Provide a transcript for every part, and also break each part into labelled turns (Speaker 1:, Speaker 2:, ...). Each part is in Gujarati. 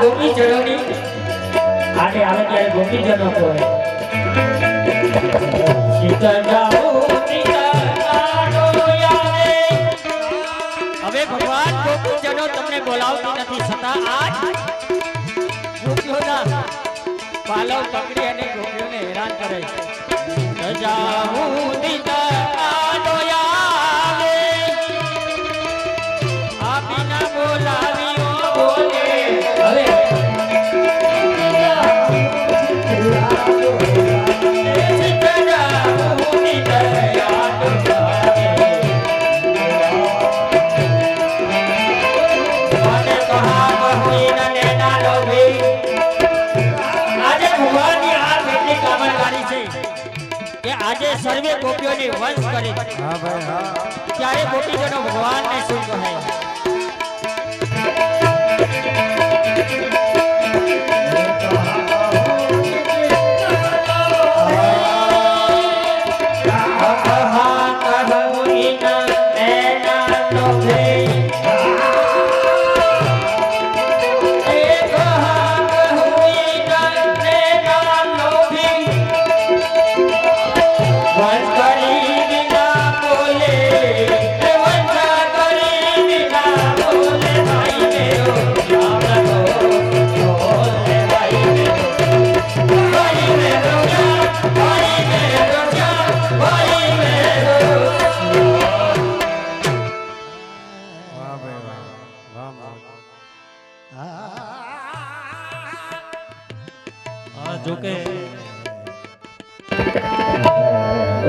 Speaker 1: गोपी चढ़ोनी आगे आवे ત્યારે गोपी जनो को है सीता जाओ सीता आडो आवे હવે ભગવાન गोपी जनो તમને બોલાવતી નથી છતાં આજ ગોપીઓના પાલવ પકડી અને ગોપીઓને હેરાન કરે છે જાઉ सीता आडो आवे આ બિના બોલાવીઓ બોલે હવે આજે સર્વે ગોપીઓની વંશ કરી હા ભાઈ હા ત્યારે ગોપીજનો ભગવાનને શું કહે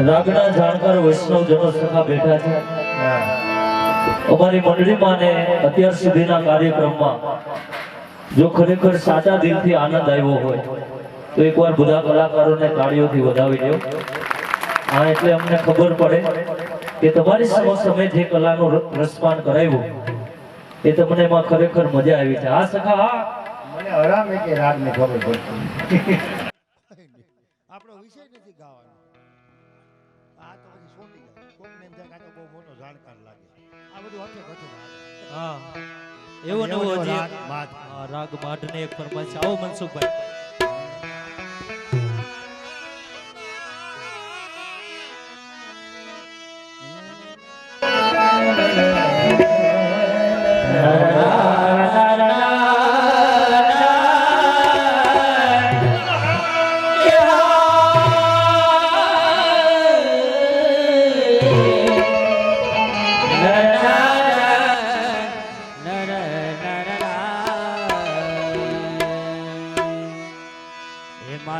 Speaker 1: रागना जानकर वैष्णव जनो सखा बैठा है हमारी मंडली माने अत्यार सुधीना कार्यक्रम जो खरेखर साचा दिल थी आनंद आव्यो होय तो एक बार બધા કલાકારોને તાળીઓથી વધાવી દો આ એટલે અમને ખબર પડે કે તમારી સમક્ષ અમે જે કલાનો રસપાન કરાવ્યો એ તમને માં ખરેખર મજા આવી છે આ સખા હા મને આરામ કે રાગને ખબર પડતી આપણો વિષય નથી ગાવાનો આ તો પછી છોટી જાય કોકને એમ થાય કે બહુ મોટો જાણકાર લાગે આ બધું હથે ઘટું હા એવો નવો જે રાગ માઢને એક ફરમાઈશ આવો મનસુખભાઈ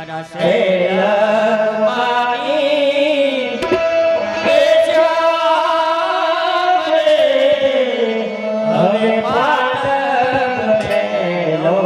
Speaker 2: મારા શેરમાઈ હવે પાડ મેલો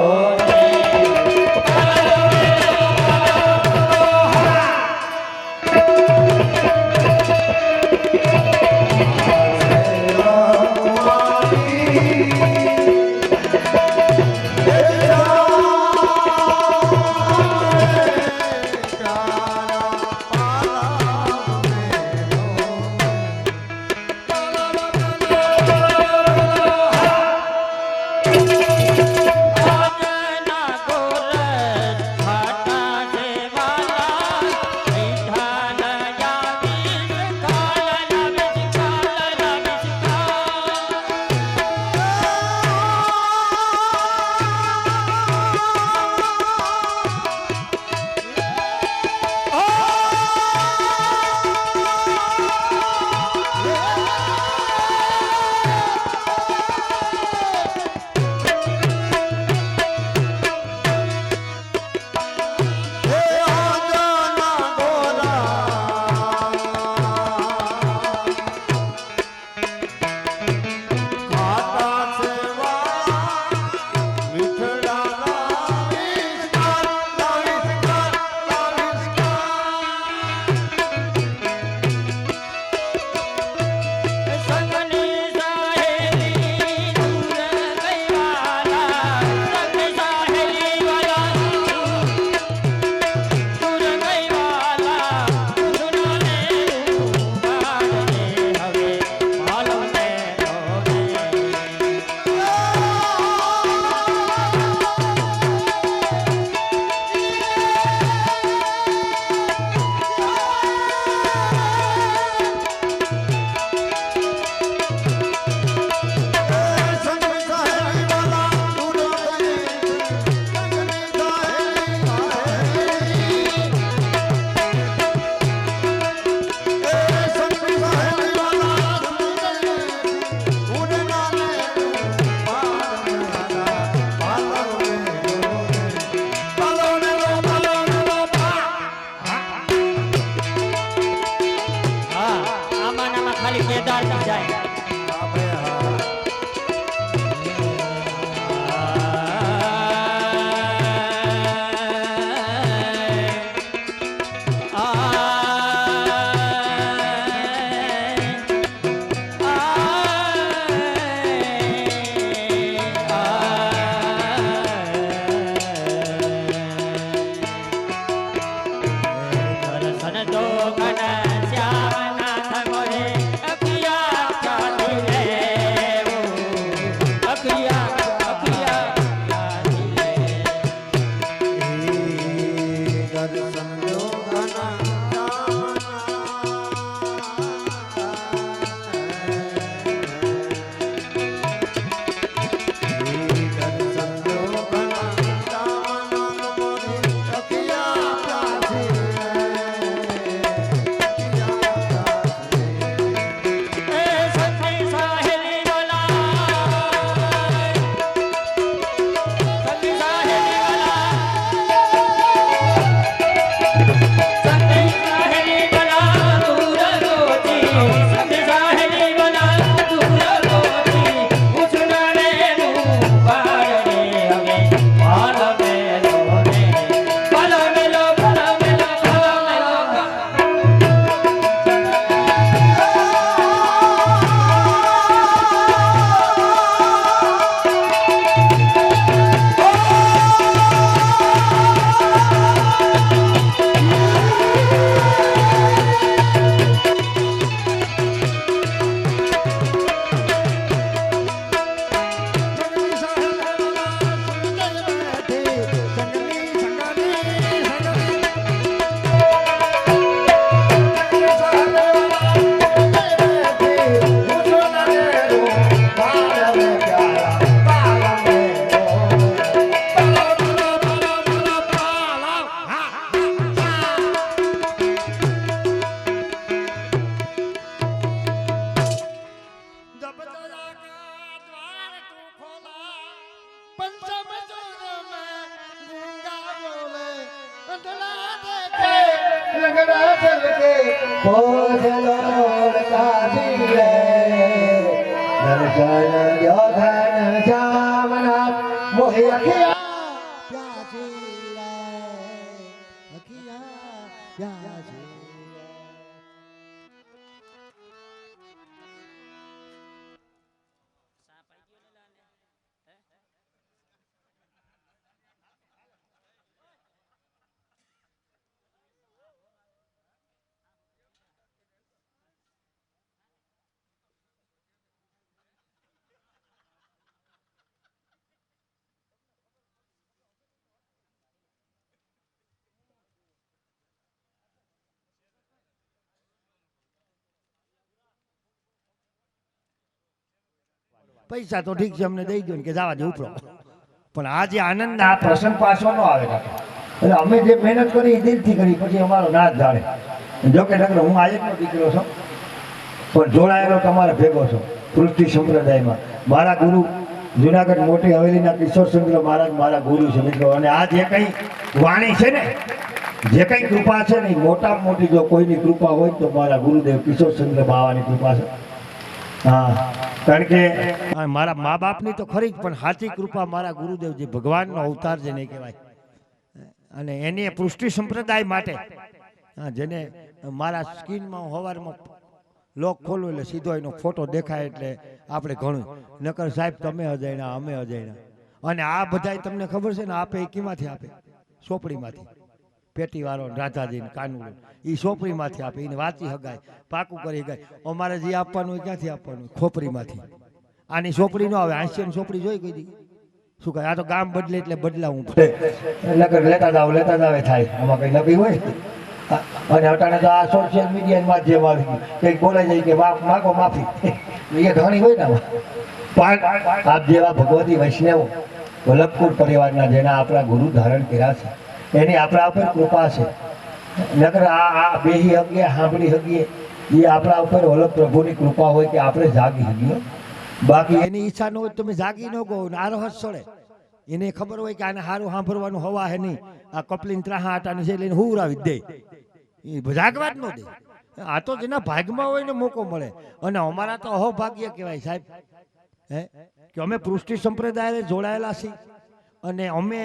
Speaker 3: કે પોજલો કાશી રે દર્શન યોધન જામના મોહી અખિયા પ્યાસી રે અખિયા પ્યાસી પૈસા તો ઠીક છે અમને દઈ દો ને કે જવા દે ઉપરો પણ આ જે આનંદ આ પ્રસંગ પાછો ન આવે એટલે અમે જે મહેનત કરી એ દિલથી કરી પછી અમારો નાશ જાણે જો કે નકર હું આયતનો દીકરો છું પણ જોડાયેલો તમારે ભેગો છો પૃથ્વી સંપ્રદાયમાં મારા ગુરુ જુનાગઢ મોટી હવેલીના કિશોરચંદ્ર મહારાજ મારા ગુરુ છે મિત્રો અને આ જે કંઈ વાણી છે ને જે કંઈ કૃપા છે ને એ મોટામાં મોટી જો કોઈની કૃપા હોય તો મારા ગુરુદેવ કિશોરચંદ્ર બાવાની કૃપા છે હા કારણ કે મારા મા બાપની તો ખરી જ પણ સાચી કૃપા મારા ગુરુદેવ જે ભગવાનનો અવતાર જેને કહેવાય અને એની પૃષ્ટિ સંપ્રદાય માટે જેને મારા સ્કીનમાં હવારમાં લોક ખોલું એટલે સીધો એનો ફોટો દેખાય એટલે આપણે ઘણું નકર સાહેબ તમે અજાણ્યા અમે અજાણ્યા અને આ બધાય તમને ખબર છે ને આપે એ કીમાંથી આપે સોપડીમાંથી પેટીવાળો રાધાજીને કાનુડો એ સોપડીમાંથી આપે એને વાંચી હગાય પાકું કરી હગાય અમારે જે આપવાનું હોય ક્યાંથી આપવાનું ખોપરીમાંથી આની સોપડી ન આવે આંશિયાની સોપડી જોઈ ગઈ હતી શું કહે આ તો ગામ બદલે એટલે બદલાવું પડે લેતા જાવ થાય આમાં કઈ નવી હોય અને અટાણે તો આ સોશિયલ મીડિયા માધ્યમ આવી ગયું કંઈક બોલાઈ જાય કે માગો માફી એ ઘણી હોય ને પણ આપ જેવા ભગવતી વૈષ્ણવો વલ્લભપુર પરિવારના જેના આપણા ગુરુ ધારણ કર્યા છે એની આપણા ઉપર કૃપા છે નકર આ બેહી હગીએ સાંભળી હગીએ એ આપણા ઉપર વલ્લભ પ્રભુની કૃપા હોય કે આપણે જાગી હગીએ બાકી એની ઈચ્છા ન હોય તમે જાગી ન ગો આ રહસ છોડે એને ખબર હોય કે આને સારું સાંભળવાનું હવા હે નહીં આ કપલીન ત્રાહા આટાને છે લઈને હુરાવી દે એ જાગવા જ ન દે આ તો જેના ભાગમાં હોય ને મોકો મળે અને અમારા તો અહોભાગ્ય કહેવાય સાહેબ હે કે અમે પૃષ્ટિ સંપ્રદાય જોડાયેલા છીએ અને અમે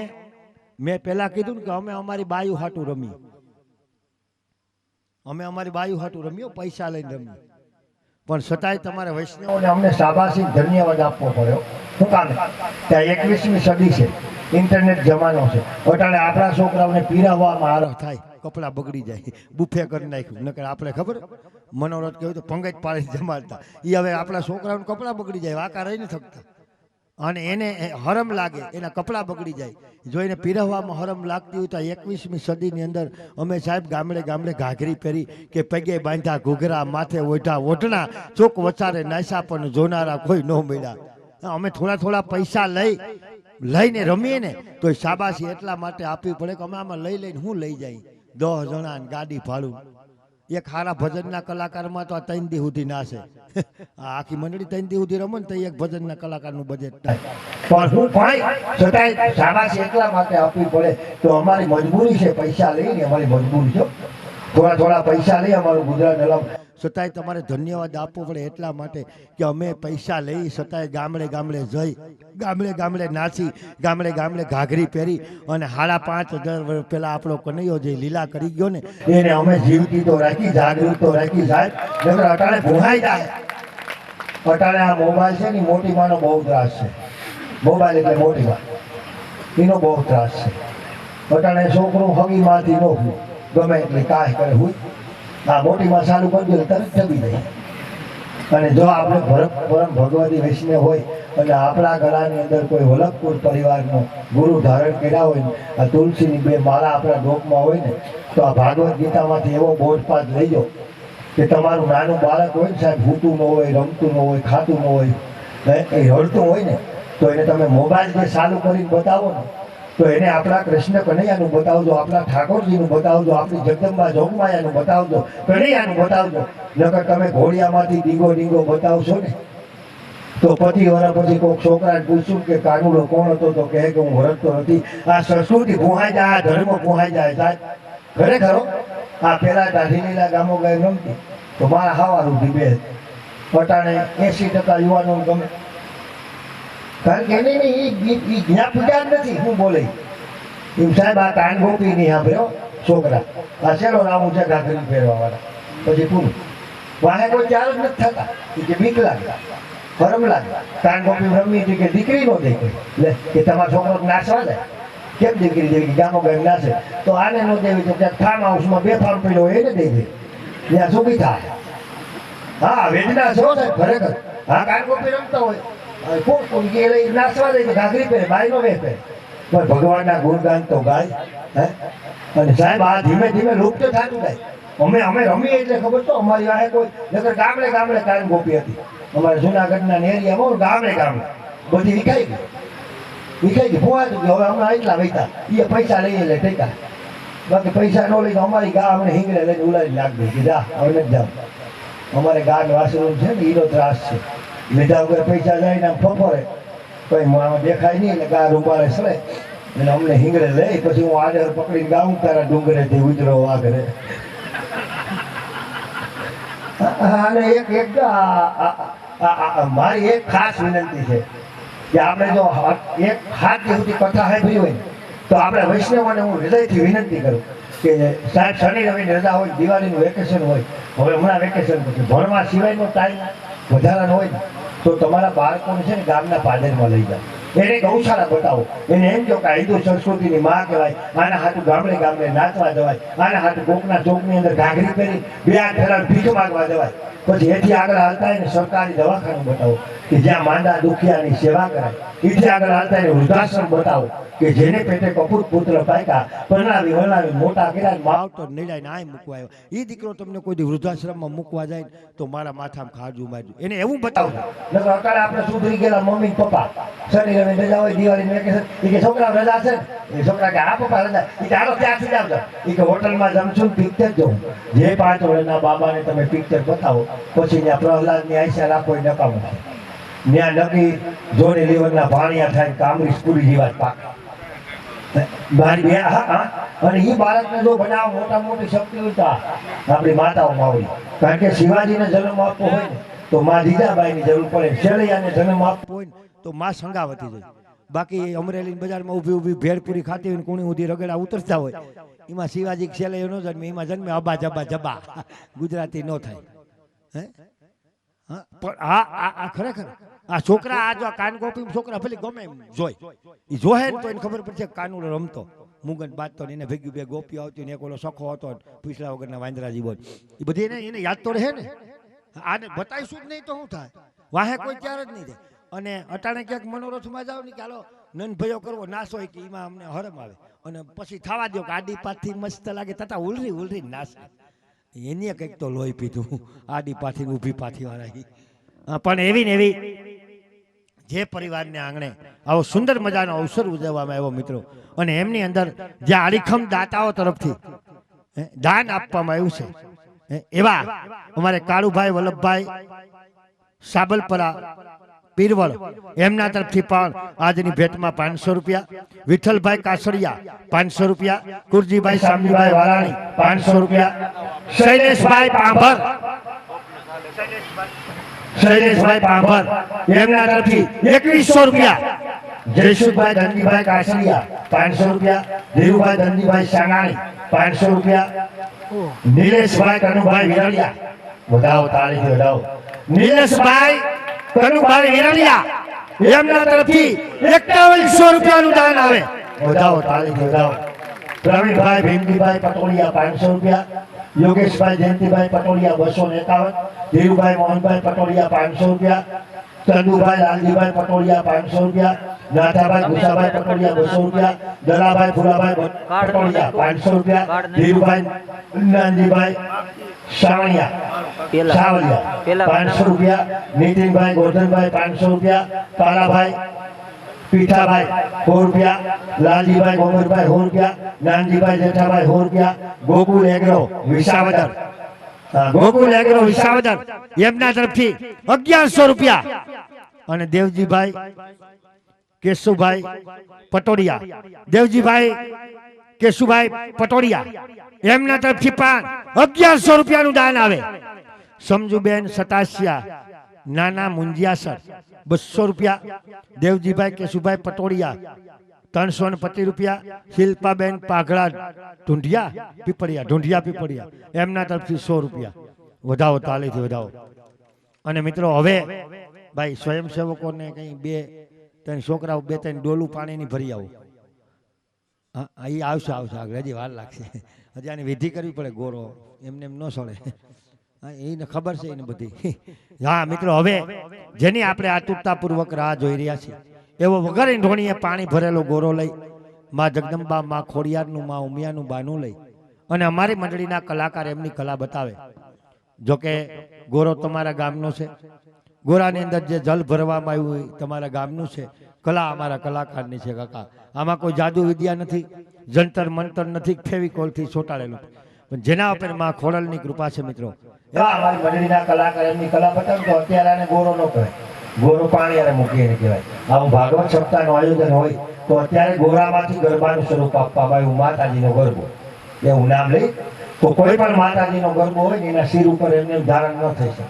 Speaker 3: મેં પહેલાં કીધું ને કે અમે અમારી બાયુ હાટું રમીએ અમે અમારી બાયુ હાટું રમીએ પૈસા લઈને રમીએ પણ છતાંય તમારે વૈષ્ણવોને અમને શાબાશી ધન્યવાદ આપવો પડ્યો શું કામ ત્યાં 21મી સદી છે ઇન્ટરનેટ જમાનો છે અટાણે આપણા છોકરાઓને પીરાવવામાં આરહ થાય કપડાં બગડી જાય બુફે કરી નાખ્યું નકર આપણે ખબર મનોરથ કહ્યું તો પંગજ પાડી જમાડતા એ હવે આપણા છોકરાઓને કપડાં બગડી જાય વાંકા રહી નથી થકતા અને એને હરમ લાગે એના કપડાં બગડી જાય જો એને પીરવવામાં હરમ લાગતી હોય તો 21મી સદીની અંદર અમે સાહેબ ગામડે ગામડે ઘાઘરી પહેરી કે પગે બાંધા ઘૂઘરા માથે ઓઢા ઓઢણા ચોક વચારે નાસા પણ જોનારા કોઈ ન મળ્યા અમે થોડા થોડા પૈસા લઈને રમીએ ને તો શાબાશી એટલા માટે આપવી પડે કે અમે આમાં લઈને હું લઈ જાય 10 જણા ગાડી ભાડું એક સારા ભજનના કલાકારમાં તો આ 3 દી સુધી ના છે આખી મંડળી 3 દી સુધી રમે ને તો એક ભજનના કલાકારનું બજેટ થાય પણ હું ભાઈ છતાંય શાબાશી એટલા માટે આપવી પડે તો અમારી મજબૂરી છે પૈસા લઈને અમારી મજબૂરી છે થોડા થોડા પૈસા લઈ અમારું ગુજરાત હલાવ છતાંય તમારે ધન્યવાદ આપવો પડે એટલા માટે કે અમે પૈસા લઈ છતાંય ગામડે ગામડે જઈ ગામડે ગામડે નાચી ગામડે ગામડે ઘાઘરી પહેરી અને 5,500 વર્ષ પહેલાં આપણો કનૈયો જે લીલા કરી ગયો ને એને અમે જીવતી તો રાખી જાગૃત તો રાખી સાહેબ નકર અટાણે ભૂહાઈ જાય અટાણે આ મોબાઈલ છે ને મોટી માનો બહુ ત્રાસ છે મોબાઈલ એટલે મોટી માં એનો બહુ ત્રાસ છે અટાણે છોકરું હગીમાંથી ન હોય ગમે એટલે કાંઈ કરે હોય આ મોટીમાં સારું કરી દે તરત જમી જાય અને જો આપણે પરમ ભગવતી વૈષ્ણવ હોય અને આપણા ગળાની અંદર કોઈ વલ્લભપુર પરિવારનો ગુરુ ધારણ કર્યા હોય ને આ તુલસીની 2 માળા આપણા ડોકમાં હોય ને તો આ ભાગવત ગીતામાંથી એવો બોધપાઠ લઈજો કે તમારું નાનું બાળક હોય ને સાહેબ ભૂતું ન હોય રમતું ન હોય ખાતું ન હોય એ રડતું હોય ને તો એને તમે મોબાઈલ જે ચાલુ કરીને બતાવો ને તો એને આપણા કૃષ્ણ કનૈયાનું બતાવજો આપણા ઠાકોરજીનું બતાવજો આપણી જગદંબા જોગમાયાનું બતાવજો કનૈયાનું બતાવજો નકર તમે ઘોડિયામાંથી ડીંગો બતાવશો ને તો 25 વર્ષ પછી કોઈક છોકરાને પૂછ્યું કે કાનુડો કોણ હતો તો કહે કે હું વરતતો નથી આ સંસ્કૃતિ ભૂહાઈ જાય આ ધર્મ ભૂહાઈ જાય સાહેબ ખરેખર હો. આ પેલા દાઢીલીલા ગામો ગાય રમતી તો મારા હાવારું થી બે પટાણે 80% યુવાનો ગમે. કારણ કે એને એ જ્ઞાન પૂજા જ નથી. હું બોલે એમ સાહેબ આ કાન ગોપી નહીં સાંભળ્યો છોકરા આ શેરો રામું છે ઘાઘરી પહેરવા વાળા પછી પૂરું વાહે કોઈ ચાર જ નથી થતા. એ કે બીક લાગે ફરમ લાગે. કાન ગોપી રમી હતી કે દીકરી નો દે લે કે તમારો છોકરો નાચવા જાય કેમ દીકરી જેવી ગામો ગામ નાચે તો આને નો દેવી તો ત્યાં ફાર્મ હાઉસમાં 2 ફાર્મ પડ્યો હોય એને દઈ દે ત્યાં સુખી થાય. હા વેદના છો સાહેબ ખરેખર. હા કાન ગોપી રમતા હોય કોણ કે લઈ નાચવા દે ઘાઘરી પહેરે બાઈ નો પહેરે પણ ભગવાનના ગુણગાન તો ગાય. હે અને સાહેબ આ ધીમે ધીમે લુપ્ત થતું જાય. અમે રમીએ એટલે ખબર તો અમારી વાહે કોઈ નકર ગામડે ગામડે કાન ગોપી હતી. અમારે જુનાગઢના એરિયામાં ગામડે ગામડે બધી વિખાઈ ગઈ ફોવાતું ગયું. હવે હમણાં એટલા વૈતા એ પૈસા લઈ લે ટેકા બાકી પૈસા ન લઈને અમારી ગા અમને હિંગડે લઈને ઉલાડી નાખી દે જા હવે નથી જાવ. અમારે ગાન વાસણું છે ને ઈનો ત્રાસ છે. લીધા વગર પૈસા જઈને આમ ફફરે કઈ દેખાય નહીં એટલે ગા રૂપારે સડે એટલે અમને હિંગડે લઈ પછી હું આડર પકડીને ગાઉં તારા ડુંગરેથી ઉતરો આગળ. અને એક મારી એક ખાસ વિનંતી છે કે આપણે જો એક હાથ સુધી કથા સાંભળી હોય તો આપણે વૈષ્ણવોને હું હૃદયથી વિનંતી કરું કે સાહેબ શનિ રવિની રજા હોય દિવાળીનું વેકેશન હોય હવે હમણાં વેકેશન પછી ભણવા સિવાયનો ટાઈમ વધારાનો હોય ને તો તમારા બાળકોને છે ને ગામના પાદરમાં લઈ જાઓ. એને ગૌશાળા બતાવો. એને એમ કહો કે હિન્દુ સંસ્કૃતિની માં કહેવાય. આના હાથું ગામડે ગામડે નાચવા જવાય. આના હાથું કોકના ચોકની અંદર ઘાઘરી પહેરી 2 હાથ ફેરા ભીખ માગવા જવાય. પછી એથી આગળ હાલતા એને સરકારી દવાખાનું બતાવો કે જ્યાં માંદા દુખિયાની સેવા કરાય. એથી આગળ હાલતા એને વૃદ્ધાશ્રમ બતાવો કે જેને પેટે કપૂત પુત્ર પાક્યા પરણાવી વણાવી મોટા કર્યા માવતર નીડાઈને આય મૂકવા આવ્યો. એ દીકરો તમને કોઈ વૃદ્ધાશ્રમમાં મૂકવા જાય તો મારા માથામાં ખાજું માર્યું એને એવું બતાવજો. નકર અત્યારે આપણે સુધરી ગયેલા મમ્મી પપ્પા શનિ રવિ રજા હોય દિવાળી વેકેશન એ કે છોકરા રજા છે એ છોકરા કે હા પપ્પા રજા એ કે હાલો ત્યાંથી જ આવજો એ કે હોટલમાં જમશું પિક્ચર જોઉં. જે 5 વર્ષના બાબાને તમે પિક્ચર બતાવો પછી ત્યાં પ્રહલાદની આશા રાખો એ નકામો થાય. ત્યાં નક્કી જોડે લીવરના ભાણિયા થાય કામરી સ્કૂલી જેવા પાક મારી બે અને એ બાળકને જો બનાવ મોટા મોટી શક્તિ હોય તો આપણી માતાઓમાં હોય. કારણ કે શિવાજીને જન્મ આપવો હોય ને તો માં જીજાબાઈની જરૂર પડે. શેરૈયાને જન્મ આપવો હોય ને તો માં સંગાવતી જાય. બાકી અમરેલી બજારમાં ઊભી ભેળપુરી ખાતી હોય કોણી ઊંધી રગડા ઉતરતા હોય એમાં શિવાજી શેરૈયો ન જન્મે એમાં જન્મે અબા જબા જબા ગુજરાતી ન થાય. હે હા પણ આ ખરેખર આ છોકરા આ જો કાન ગોપી છોકરા ભલે ગમે એમ જોઈ એ જોહે ને તો એને ખબર પડશે કાનુડો રમતો મુગન બાજતો ને એને ભેગી બે ગોપીઓ આવતી ને એક ઓલો સખો હતો પીછલા વગરના વાંદરાજી બોલ એ બધી એને યાદ તો રહે ને. આને બતાવીશું જ નહીં તો શું થાય વાહે કોઈ ત્યાર જ નહીં થાય. અને અટાણે ક્યાંક મનોરથમાં જાવ ને કે હાલો નનભયો કરવો નાશ હોય કે એમાં અમને હરમ આવે અને પછી થવા દો કે આડી પાથી મસ્ત લાગે તથા ઉલરી નાશ એને કંઈક તો લોહી પીધું આડી પાથી ઊભી પાથી વાળા. પણ એવી ને એવી જે પરિવારને આંગણે આવો સુંદર મજાનો અવસર ઉજવવામાં આવ્યો મિત્રો અને એમની અંદર જે આડીખમ દાતાઓ તરફથી દાન આપવામાં આવ્યું છે એવા અમારે કાળુભાઈ વલ્લભભાઈ સાબલપરા પીરવળ એમના તરફથી પણ આજની ભેટમાં 500 રૂપિયા. વિઠ્ઠલભાઈ કાસડિયા 500 રૂપિયા. કુરજીભાઈ સામજીભાઈ વારાણી 500 રૂપિયા. શૈલેષભાઈ પાંભર એમના તરફથી 2100 રૂપિયા. જયસુખભાઈ ધનજીભાઈ કાસડિયા 500 રૂપિયા. ધીરુભાઈ ધનજીભાઈ સાંગાણી 500 રૂપિયા. નિલેશભાઈ કનુભાઈ વિરલિયા વધાવો તાળીથી વધાવો. નિલેશભાઈ કનુભાઈ વિરલિયા એમના તરફથી 5100 રૂપિયાનું દાન આવે વધાવો તાળીથી વધાવો. પ્રવીણભાઈ ભીમજીભાઈ પટોળિયા 500 રૂપિયા. યોગેશભાઈ જયંતિભાઈ પટોળિયા 251. ધીરુભાઈ મોહનભાઈ પટોળિયા 500 રૂપિયા. ચંદુભાઈ લાલજીભાઈ પટોળિયા 500 રૂપિયા. નાથાભાઈ ગુસાભાઈ પટોળિયા 200 રૂપિયા. દલાભાઈ ફુલાભાઈ પટોળિયા 500 રૂપિયા. ધીરુભાઈ નાનજીભાઈ સાવલિયા 500 રૂપિયા. નીતિનભાઈ ગોરધનભાઈ 500 રૂપિયા. કાલાભાઈ પીઠાભાઈ 100 રૂપિયા. લાલજીભાઈ ગોમરભાઈ 100 રૂપિયા. નાનજીભાઈ જેઠાભાઈ 100 રૂપિયા. ગોકુલ એગ્રો વિસાવદર એમના તરફથી 1100 રૂપિયા. અને દેવજીભાઈ કેશુભાઈ પટોડિયા એમના તરફથી 1100 રૂપિયાનું દાન આવે. સમજુબેન સતાસિયા નાના મુંજિયાસર 200 રૂપિયા. દેવજીભાઈ કેશુભાઈ પટોડિયા 350 રૂપિયા. શિલ્પાબેન પાઘડા ઢુંઢિયા પીપળિયા એમના તરફથી 100 રૂપિયા. વધાવો, તાલીથી વધાવો. અને મિત્રો હવે ભાઈ સ્વયંસેવકોને કંઈ 2-3 છોકરાઓ 2-3 ડોલું પાણીની ભરી આવો. હા, એ આવશે આગળ, હજી વાર લાગશે. હજી આની વિધિ કરવી પડે. ગોરો એમને એમ ન છોડે. હા, એને ખબર છે એને બધી. હા મિત્રો, હવે જેની આપણે આતુરતાપૂર્વક રાહ જોઈ રહ્યા છીએ એવો વગર ઢોણીએ પાણી ભરેલો ગોરો લઈ માં જગદંબા, માં ખોડિયારનું, માં ઉમિયાનું બાનું લઈ અને અમારી મંડળીના કલાકાર એમની કલા બતાવે. જોકે ગોરો તમારા ગામનો છે, ગોરાની અંદર જે જલ ભરવામાં આવ્યું હોય તમારા ગામનું છે, કલા અમારા કલાકારની છે. કાકા, આમાં કોઈ જાદુ વિદ્યા નથી, જંતર મંતર નથી, ફેવિકોલથી ચોંટાડેલું. પણ જેના ઉપર માં ખોડલની કૃપા છે મિત્રો. અમારી મંડળીના કલાકાર એમની કલા બતાવે તો અત્યારે આને ગોરો ન કહેવાય, ગોરો પાણી આને મૂકીને કહેવાય. આવું ભાગવત સપ્તાહનું આયોજન હોય તો અત્યારે ગોરામાંથી ગરબાનું સ્વરૂપ આપવામાં આવ્યું, માતાજીનો ગરબો એવું નામ લઈ. તો કોઈ પણ માતાજીનો ગરબો હોય ને એના શિર ઉપર એમને ધારણ ન થઈ શકે.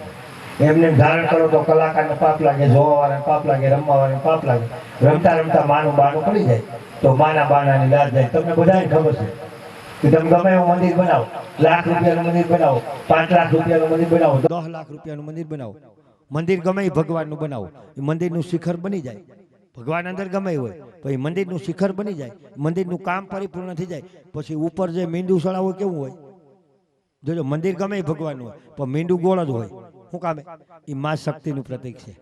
Speaker 3: એમને ધારણ કરો તો કલાકારને પાપ લાગે, જોવાવાળાને પાપ લાગે, રમવાવાળાને પાપ લાગે. રમતા રમતા માનું બાનું પડી જાય તો માના બાનાની લાજ જાય. તમને બધાને ખબર છે કે તમે ગમે એવું મંદિર બનાવો, લાખ રૂપિયાનું મંદિર બનાવો, 5 લાખ રૂપિયાનું મંદિર બનાવો, 10 લાખ રૂપિયાનું મંદિર બનાવો, મંદિર ગમે એ ભગવાનનું બનાવો, એ મંદિરનું શિખર બની જાય. ભગવાન અંદર ગમે હોય પછી મંદિરનું શિખર બની જાય, મંદિરનું કામ પરિપૂર્ણ થઈ જાય. પછી ઉપર જે મીંડું સળાવો કેવું હોય જોજો. મંદિર ગમે એ ભગવાનનું હોય પણ મીંડું ગોળ જ હોય. શું કામે? એ મા શક્તિનું પ્રતીક છે.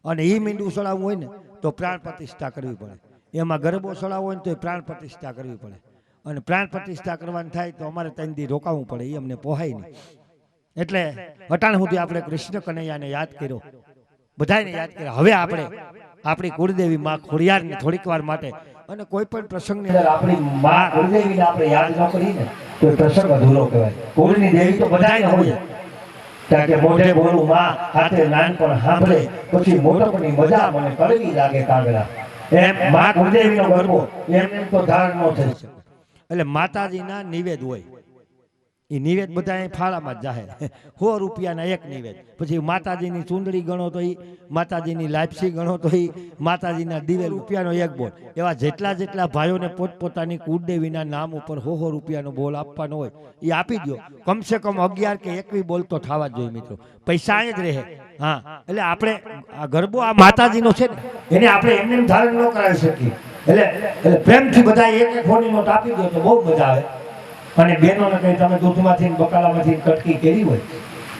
Speaker 3: અને એ મીંડું સળાવવું હોય ને તો પ્રાણ પ્રતિષ્ઠા કરવી પડે. એમાં ગરબો સળાવવો હોય ને તો એ પ્રાણ પ્રતિષ્ઠા કરવી પડે. અને પ્રાણ પ્રતિષ્ઠા કરવાની થાય તો અમારે 3 દી રોકાવું પડે. એ અમને પોહાય નહીં. એટલે અટાણ સુધી આપણે કૃષ્ણ કનૈયાને યાદ કર્યો, બધાને યાદ કર્યા. હવે આપણે આપણી કુળદેવી માં ખોડિયારને થોડીક વાર માટે અને કોઈ પણ પ્રસંગની અંદર આપણી માં કુળદેવીને આપણે યાદ ન કરીને તો પ્રસંગ અધૂરો કહેવાય. કુળની દેવી તો બધાને હોય, કારણ કે મોઢે બોલું માં, હાથે નાનપણ સાંભળે, પછી મોટપની મજા મને કડવી લાગે કાગડા. એમ માં કુળદેવીનો ગરબો એમને તો ધારણ ન થઈ શકે. એટલે માતાજીના નિવેદ હોય, એ નિવેદ બધા ફાળામાં જ જાહેર. 100 રૂપિયાના એક નિવેદ. પછી માતાજીની ચૂંદડી ગણો તો એ, માતાજીની લાપસી ગણો તો એ, માતાજીના દિવે રૂપિયાનો એક બોલ. એવા જેટલા ભાઈઓને પોતપોતાની કુળદેવીના નામ ઉપર 100 રૂપિયાનો બોલ આપવાનો હોય એ આપી દો. કમસે કમ 11 કે 21 બોલ તો થવા જ જોઈએ મિત્રો. પૈસા અહીં જ રહે. હા, એટલે આપણે આ ગરબો આ માતાજીનો છે ને એને આપણે એમને ધારણ ન કરાવી શકીએ. એટલે પ્રેમથી બધા એક ફોની નોટ આપી દો તો બહુ મજા આવે. અને બહેનોને કંઈ તમે દૂધમાંથી બકાલામાંથી કટકી કરી હોય,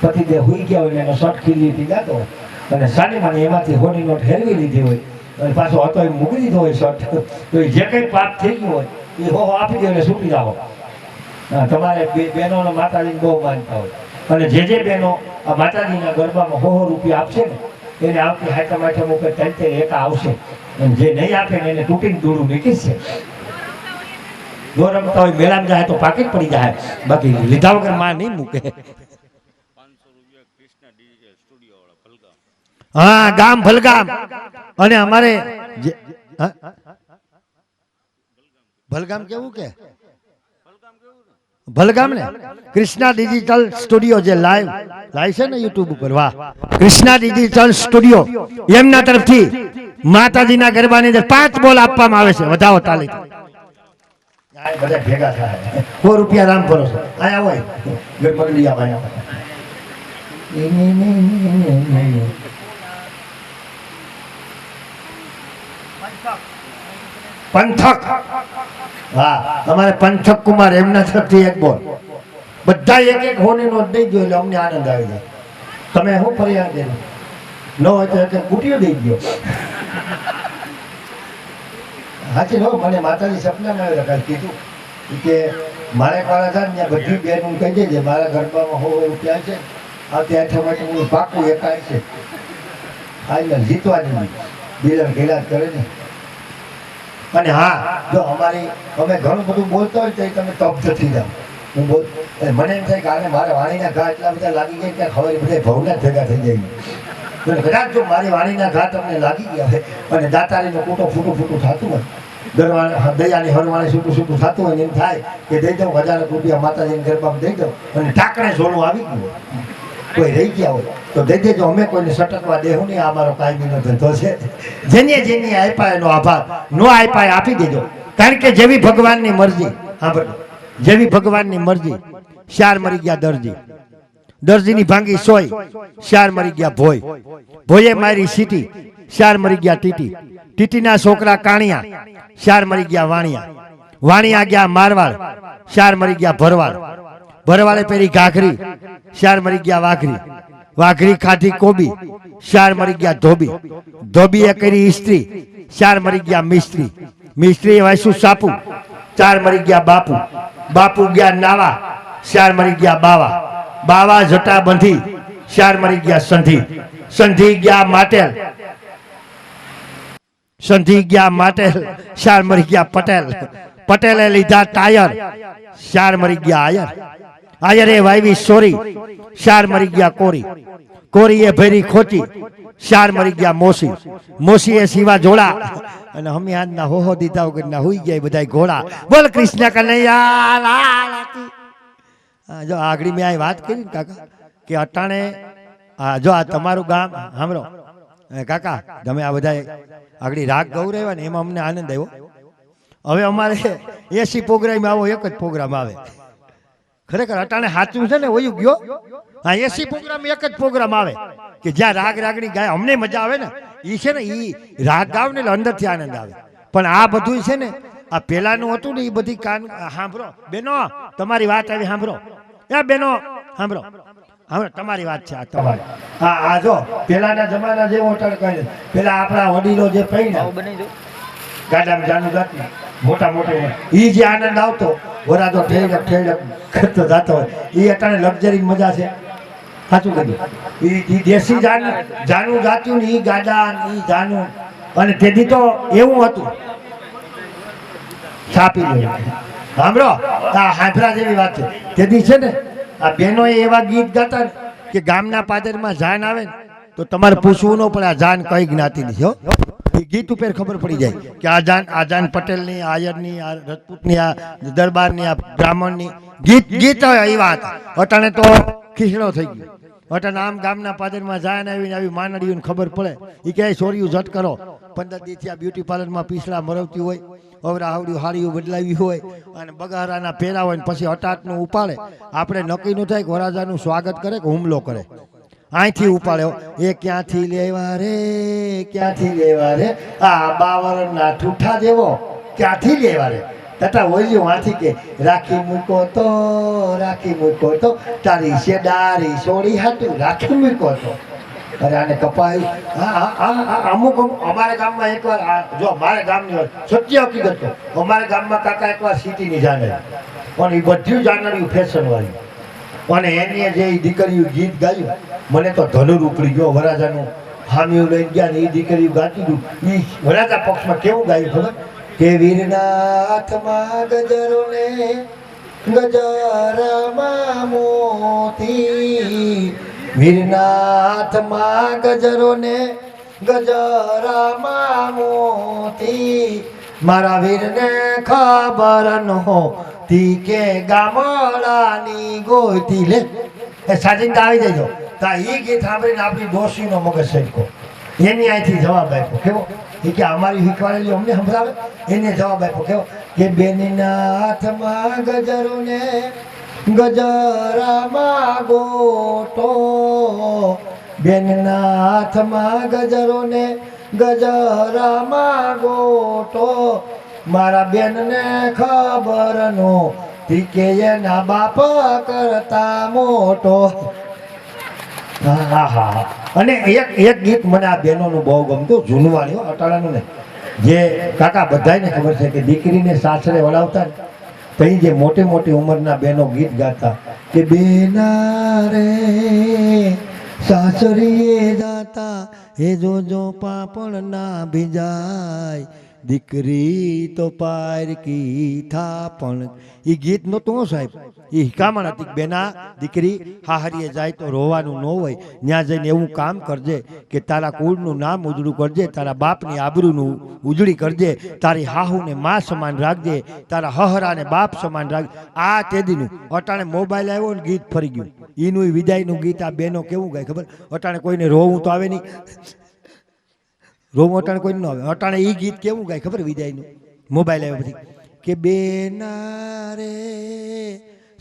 Speaker 3: પછી જે હુઈ ગયા હોય એનો શર્ટ ખીલી જતો હોય અને સાડીમાં એમાંથી હોની નોટ હેરવી લીધી હોય અને પાછો હતો એ મૂકી દીધો હોય શર્ટ, તો એ જે કંઈ પાપ થઈ ગયું હોય એ હો આપી દે અને છૂટી જાઓ. તમારે બહેનોને માતાજીને બહુ માનતા હોય. અને જે બહેનો આ માતાજીના ગરબામાં 100 રૂપિયા આપશે ને એને આવતી હાથમ આઠમ ઉપર 3 એકા આવશે. અને જે નહીં આપે ને એને તૂટીને દૂરું નીકળશે. જો રમતા હોય મેળામાં જાય તો પાકીટ પડી જાય, બાકી લીધા વગર માં નહીં મૂકે. હા, ગામ ભલગામ. અને અમારે ભલગામ કેવું કે ભલગામ ને કૃષ્ણા ડિજિટલ સ્ટુડિયો જે લાઈવ છે ને યુટ્યુબ ઉપર, વાહ, કૃષ્ણા ડિજિટલ સ્ટુડિયો એમના તરફથી માતાજીના ગરબાની અંદર 5 બોલ આપવામાં આવે છે. વધાવો તાલી. બધા ભેગા થાય 100 રૂપિયા રામ ભરોસો આયા હોય ગરબડિયા પંથક. હા, અમારે પંથક કુમાર એમના તરફથી 1 બોલ. બધા એક હોની નોટ દઈ દો એટલે અમને આનંદ આવી જાય. તમે શું ફરિયાદ દે ન હોય તો એક ગુટીઓ દઈ દો. હાચી નો મને માતાજી સપનામાં આવ્યું કીધું કે મારે મારા ઘર ત્યાં બધી બેન કહી દેજે મારા ગરબામાં 100 રૂપિયા છે, આવતી 8 માટે હું પાકું એકાય છે. ફાઇનલ જીતવાની દિલર ગેલાત કરે ને. અને હા, જો અમે ઘણું બધું બોલતા હોય તો તમે તપ્ત થઈ જાઓ. હું બોલ મને એમ થાય કે આને મારા વાણીના ઘા એટલા બધા લાગી ગયા કે ખબર બધા ભવના ભેગા થઈ જાય. કદાચ જો મારી વાણીના ઘા તમને લાગી ગયા હોય અને દાતારીનું કૂટો ફૂટું થતું હોય દયાની હરવાણી છૂટું છૂટું થતું હોય ને એમ થાય કે દઈ દઉં 1000 રૂપિયા માતાજીને ગરબામાં દઈ દઉં અને ટાંકણે ઝોલું આવી ગયું હોય. કોઈ રહી ગયા હોય તો દઈ દેજો, અમે કોઈને સટકવા દેવું નહીં. આ મારો કાયમીનો ધંધો છે. જેને આપ્યા એનો આભાર, નો આપ્યા આપી દેજો. કારણ કે જેવી ભગવાનની મરજી, હા બરાબર, જેવી ભગવાનની મરજી. શાર મરી ગયા દરજી, દરજીની ભાંગી સોય, શાર મરી ગયા ભોય, ભોયે મારી સીટી, શાર મરી ગયા ટીટી, ટીટીના છોકરા કાણિયા, શાર મરી ગયા વાણિયા, વાણિયા ગયા મારવાડ, શાર મરી ગયા ભરવાડ, ભરવાડે પહેરી ઘાઘરી, શાર મરી ગયા વાઘરી, વાઘરી ખાધી કોબી, શાર મરી ગયા ધોબી, ધોબીએ કરી ઇસ્ત્રી, શાર મરી ગયા મિસ્ત્રી, મિસ્ત્રીએ વાંચ્યું સાપુ, ચાર મરી ગયા બાપુ, બાપુ ગયા નાવા, શાર મરી ગયા બાવા, બાવા જટા બંધી, શાર મરી ગયા સંધી, સંધી ગયા માટેલ, સંધી ગયા માટેલ, શાર મરી ગયા પટેલ, પટેલે લીધા ટાયર, શાર મરી ગયા આયર, આયરે વાવી સોરી, શાર મરી ગયા કોરી, કોરીએ ભેરી ખોટી, શાર મરી ગયા મોસી, મોસીએ સીવા જોડા અને અમે આજના હોહો દીધા વગરના હુઈ ગયા બધા ઘોડા. બોલ કૃષ્ણ કનૈયા લાલ કી. જો આગળ મેં આ વાત કરી ને કાકા કે અટાણે જો આ તમારું ગામ સાંભળો કાકા, તમે આ બધા આગળ રાગ ગૌરવ્યા ને એમાં અમને આનંદ આવ્યો. હવે અમારે 80 પ્રોગ્રામ આવો, એક જ પ્રોગ્રામ આવે. ખરેખર અટાણે સાચું છે ને, ઓયું ગયો. હા, 80 પ્રોગ્રામ એક જ પ્રોગ્રામ આવે કે જ્યાં રાગ રાગણી ગાય, અમને મજા આવે ને. એ છે ને, એ રાગ ગાવ ને એટલે અંદરથી આનંદ આવે. પણ આ બધું છે ને, આ પેલાનું હતું ને, એ બધી કાન સાંભળો બેનો, તમારી વાત આવી સાંભળો. એ બેનો સાંભળો, સાંભળો, તમારી વાત છે આ તમારી. હા, આ જો પેલાના જમાના જેવો અટાણે કઈ પેલા આપણા વડીલો જે પૈણા ગાડામાં જાનું જાતી મોટા મોટો એ જે આનંદ આવતો, વરાજો ઠેડક ઠેડક કરતો જતો હોય, એ અટાણે લક્ઝરી મજા છે. સાચું કીધું. એ દેશી જાનું જાત્યું ને, એ ગાડા એ જાનું. અને તેથી તો એવું હતું, છાપી લે સાંભળો, આ હાંભરા જેવી વાત છે. તેથી છે ને, આ બહેનોએ એવા ગીત ગાતા ને કે ગામના પાદરમાં જાન આવે ને તો તમારે પૂછવું ન પડે આ જાન કઈ જ્ઞાતિની છે. એ ગીત ઉપર ખબર પડી જાય કે આ જાન પટેલની, આયરની, આ રજપૂતની, આ દરબારની, આ બ્રાહ્મણની. ગીત એવા હતા. અટાણે તો ખીસડો થઈ ગયો. અટાણે આમ ગામના પાદરમાં જાન આવીને આવી માનડીઓને ખબર પડે. એ કહે સોરિયું ઝટ કરો. 15 દિવસથી આ બ્યુટી પાર્લરમાં પીસડા મરવતી હોય, અવરા આવડી હાડીઓ બદલાવી હોય અને બગારાના પહેરા હોય, પછી હટાટનું ઉપાડે. આપણે નક્કી ન થાય કે વરાજાનું સ્વાગત કરે કે હુમલો કરે. અહીંથી ઉપાડ્યો, એ ક્યાંથી લેવા રે, ક્યાંથી લેવા રે, આ બાવરના ઠૂઠા જેવો ક્યાંથી લેવા રે. તથા ઓલ્યું આથી કે રાખી મૂકો તો, રાખી મૂકો તો, તારી શેડારી સોડી હાટું રાખી મૂકો તો. અરે આને કપાયું. અમુક અમારા ગામમાં એકવાર, જો મારા ગામની વાત સત્ય હકીકત તો, અમારા ગામમાં કાકા એકવાર સિટીની જાણે પણ એ બધું જાણ્યું ફેશન વાળી. અને એની જે દીકરીઓ ગીત ગાયું, મને તો ધનુર ઉપડી ગયો. વરાજાનું હામીઓ લઈને ગયા ને એ દીકરીઓ ગાતી હતું. એ વરાજા પક્ષમાં કેવું ગાયું ખબર કે વીરનાથમાં ગજરો ને ગજરામાં મોતી, વીરનાથમાં ગજરો ને ગજરામાં મોતી, મારા વીરને ખબર નહોતી કે ગામડાની ગોતી. લે એ સાજીને આવી જજો. તા એ ગીત સાંભળીને આપણી ડોશીનો મગજ સટકો. એની અહીંથી જવાબ આપ્યો કેવો, એ કે અમારી શીખવાડેલી અમને સંભળાવે. એને જવાબ આપ્યો કેવો કે બેનના હાથમાં ગજરો ને ગજરામાં ગોટો, બેનના હાથમાં ગજરો ને ગજરામાં ગોટો, મારા બેનને ખબર નહોતી કે એના બાપ કરતા મોટો. અને એક ગીત મને આ બહેનોનું બહુ ગમતું, જૂનવાણીઓ અટાણાનું ને. જે કાકા બધાને ખબર છે કે દીકરીને સાસરે વળાવતા ને તો એ જે મોટી મોટી ઉંમરના બહેનો ગીત ગાતા કે બેના રે સાસરીએ જાતા હે જોજો પાપણ ના ભીજાય, દીકરી તો પારકી થા પણ એ ગીત નહોતું હો સાહેબ, એ હિકામણ હતી કે બેના દીકરી હાહરીએ જાય તો રોવાનું ન હોય, ત્યાં જઈને એવું કામ કરજે કે તારા કુળનું નામ ઉજળું કરજે, તારા બાપની આબરૂનું ઉજળી કરજે, તારી હાહુને માં સમાન રાખજે, તારા હહરાને બાપ સમાન રાખજે. આ તેદીનું અટાણે મોબાઈલ આવ્યો ને ગીત ફરી ગયું. એનું વિદાયનું ગીત આ બેનો કેવું ગાય ખબર? અટાણે કોઈને રોવું તો આવે નહીં, રોવું અટાણે કોઈ ન આવે. અટાણે એ ગીત કેવું ગાય ખબર? વિદાયનું મોબાઈલ આવ્યા પછી કે બેના રે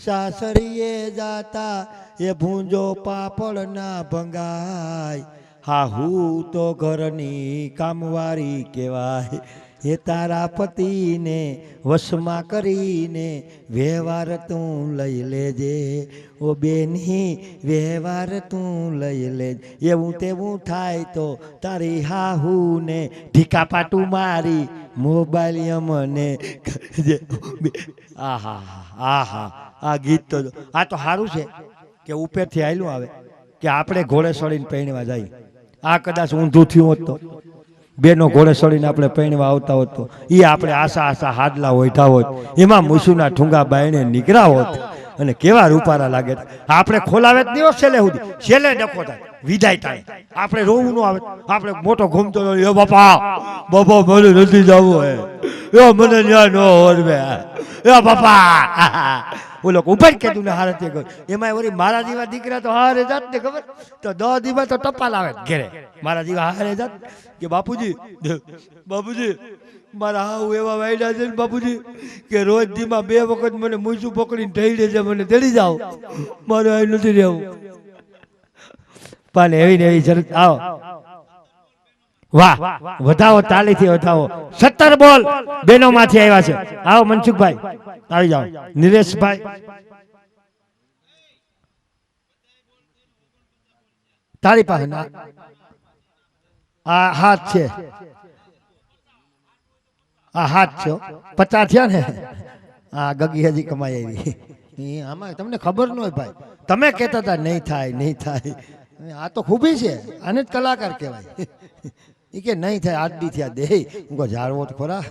Speaker 3: સાસરીએ જાતા એ ભૂંજો પાપડ ના ભંગાય, હાહુ તો ઘરની કામવારી કહેવાય, એ તારા પતિને વશમાં કરીને વ્યવહાર તું લઈ લેજે, ઓ બેની વ્યવહાર તું લઈ લેજે, એવું તેવું થાય તો તારી હાહુને ઢીકા પાટું મારી મોબાઈલ અમને. આહા આહા આ ગીત તો આ તો સારું છે કે ઉપરથી આયલું આવે કે આપણે ઘોડે સળીને પહેણવા જાય. આ કદાચ ઊંધું થયું હોત તો બેનો ઘોડે સળીને આપણે પહેણવા આવતા હોત તો એ આપણે આશા આશા હાડલા ઓઢા હોત, એમાં મૂસુના ઠુંગા બાયણે નીકળ્યા હોત અને કેવા રૂપારા લાગે. આપણે ખોલાવે જ નહીં છેલ્લે સુધી, છેલ્લે ડખો થાય વિદાય થાય. આપણે રોવું ન આવે, આપણે મોટો ઘૂમતો એ બાપા બાપા મને નથી જવું હે, એ મને ત્યાં ન હોરવે, એ બાપા ઓલો ઉપર કીધું ને હારે તે એમાં વળી મારા જેવા દીકરા તો હારે જાત ને ખબર તો 10 દીમાં તો ટપાલ આવે ઘેરે. મારા જેવા હારે જાત કે બાપુજી બાપુજી મારા હાવ એવા વાયડા છે ને બાપુજી કે રોજ દીમાં 2 વખત મને મૂછું પકડીને ઢળી છે, મને તેડી જાઓ, મારે અહીં નથી રહેવું. પણ એવી ને એવી શરત. આવો વાહ વધાવો, તાલીથી વધાવો. 17 બોલ બેનો માંથી આવ્યા છે. આવો મનસુખભાઈ આવી જાઓ, નિલેશભાઈ તારી પાસે આ હાથ છે, આ હાથ છે 50 થયા ને. આ ગગી હજી કમાઈ આવી. આમાં તમને ખબર ન હોય ભાઈ, તમે કહેતા હતા નહીં થાય નહીં થાય. આ તો ખૂબી છે, આને જ કલાકાર કહેવાય. એ કે નહીં થાય, 8 દી થયા દે. હું કહું જાળવો તો ખોરા,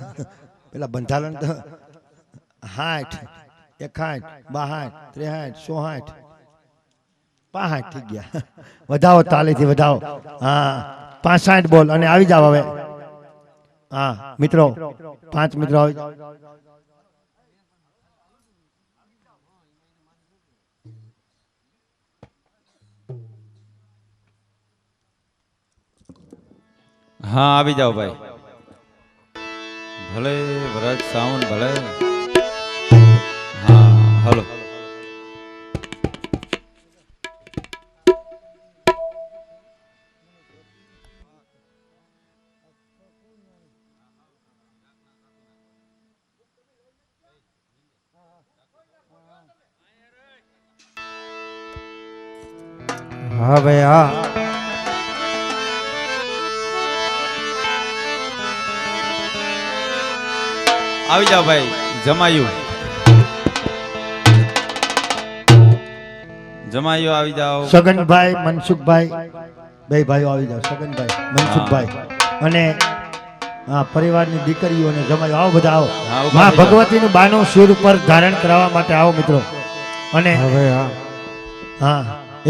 Speaker 3: પેલા બંધારણ તો 60 61 62 63 64 65 થઈ ગયા. વધાવો તાલીથી વધાવો. હા 65 બોલ અને આવી જાવ હવે. હા મિત્રો 5 મિત્રો આવી જાવ.
Speaker 4: હા આવી જાઓ ભાઈ. ભલે વરજ સાવન ભલે. હા હલો.
Speaker 2: હા ભાઈ હા.
Speaker 4: આવી જાઓ ભાઈ. જમાયું જમાયું આવી જાઓ.
Speaker 3: સગનભાઈ મનસુખભાઈ બે ભાઈઓ આવી જાઓ. સગનભાઈ મનસુખભાઈ અને પરિવારની દીકરીઓને જમાયો. આવો બધા આવો. માં ભગવતીનું બાનું શિર ઉપર ધારણ કરાવવા માટે આવો મિત્રો. અને હા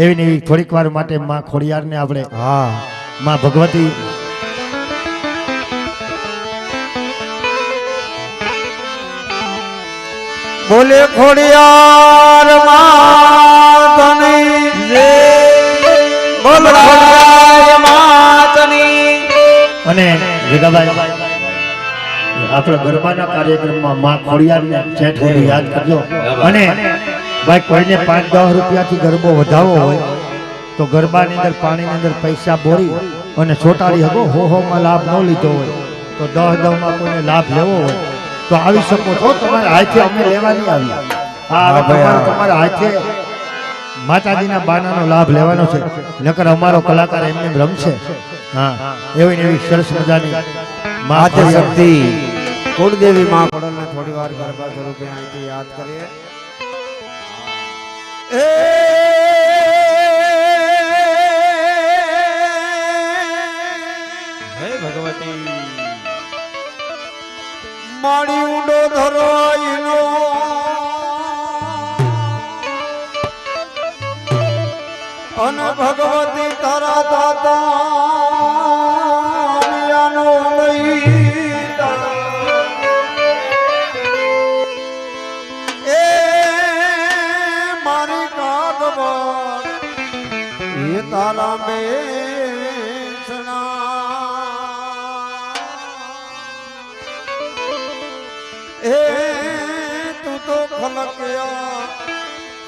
Speaker 3: એવી ને એવી થોડીક વાર માટે માં ખોડિયારને આપણે હા માં ભગવતી
Speaker 2: બોલે ખોડિયાર માતની જય, બોલ ખોડિયાર માતની.
Speaker 3: અને વિગાભાઈ આપણા ગરબાના કાર્યક્રમમાં માં ખોડિયારને ચેઠોને યાદ કરજો. અને ભાઈ કોઈને 5-10 રૂપિયાથી ગરબો વધાવો હોય તો ગરબાની અંદર પાણીની અંદર પૈસા બોરી અને ચોટાડી હગો હોમાં લાભ ન લીધો હોય તો 10-10માં કોઈને લાભ લેવો હોય તો આવી શકો છો. તમારા હાથે અમે લેવાની આવી. આ તમારા હાથે માતાજીના બાનાનો લાભ લેવાનો છે, નકર અમારો કલાકાર એમને રમશે. હા એવી ને એવી સરસ મજાની માતા શક્તિ
Speaker 2: કુળદેવી માં ખોડલને થોડી વાર ગરબા સ્વરૂપે અહીંથી યાદ કરીએ.
Speaker 4: હે ભગવતી
Speaker 2: મારી ઊંડો ધરોઈનો અને ભગવતી તારા દાતા એ મારી કાગવત એ તારા બેસણા એ તું તો ખલક્યા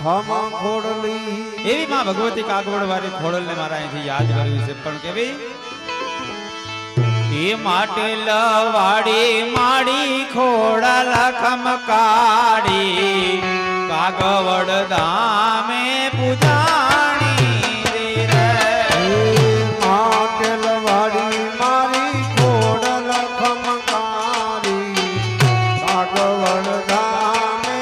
Speaker 2: હામાં ખોડલી
Speaker 4: એવી માં ભગવતી કાગવડ વાળી ખોડલ ને મારા અહીંથી યાદ કર્યું છે પણ કેવી એ માટે લવાડી માડી ખોડલ ખમકાડી કાગવડ ધામે પૂજાણી રે
Speaker 2: માટેલ વાડી મારી ખોડલ ખમકારી કાગવડ ધામે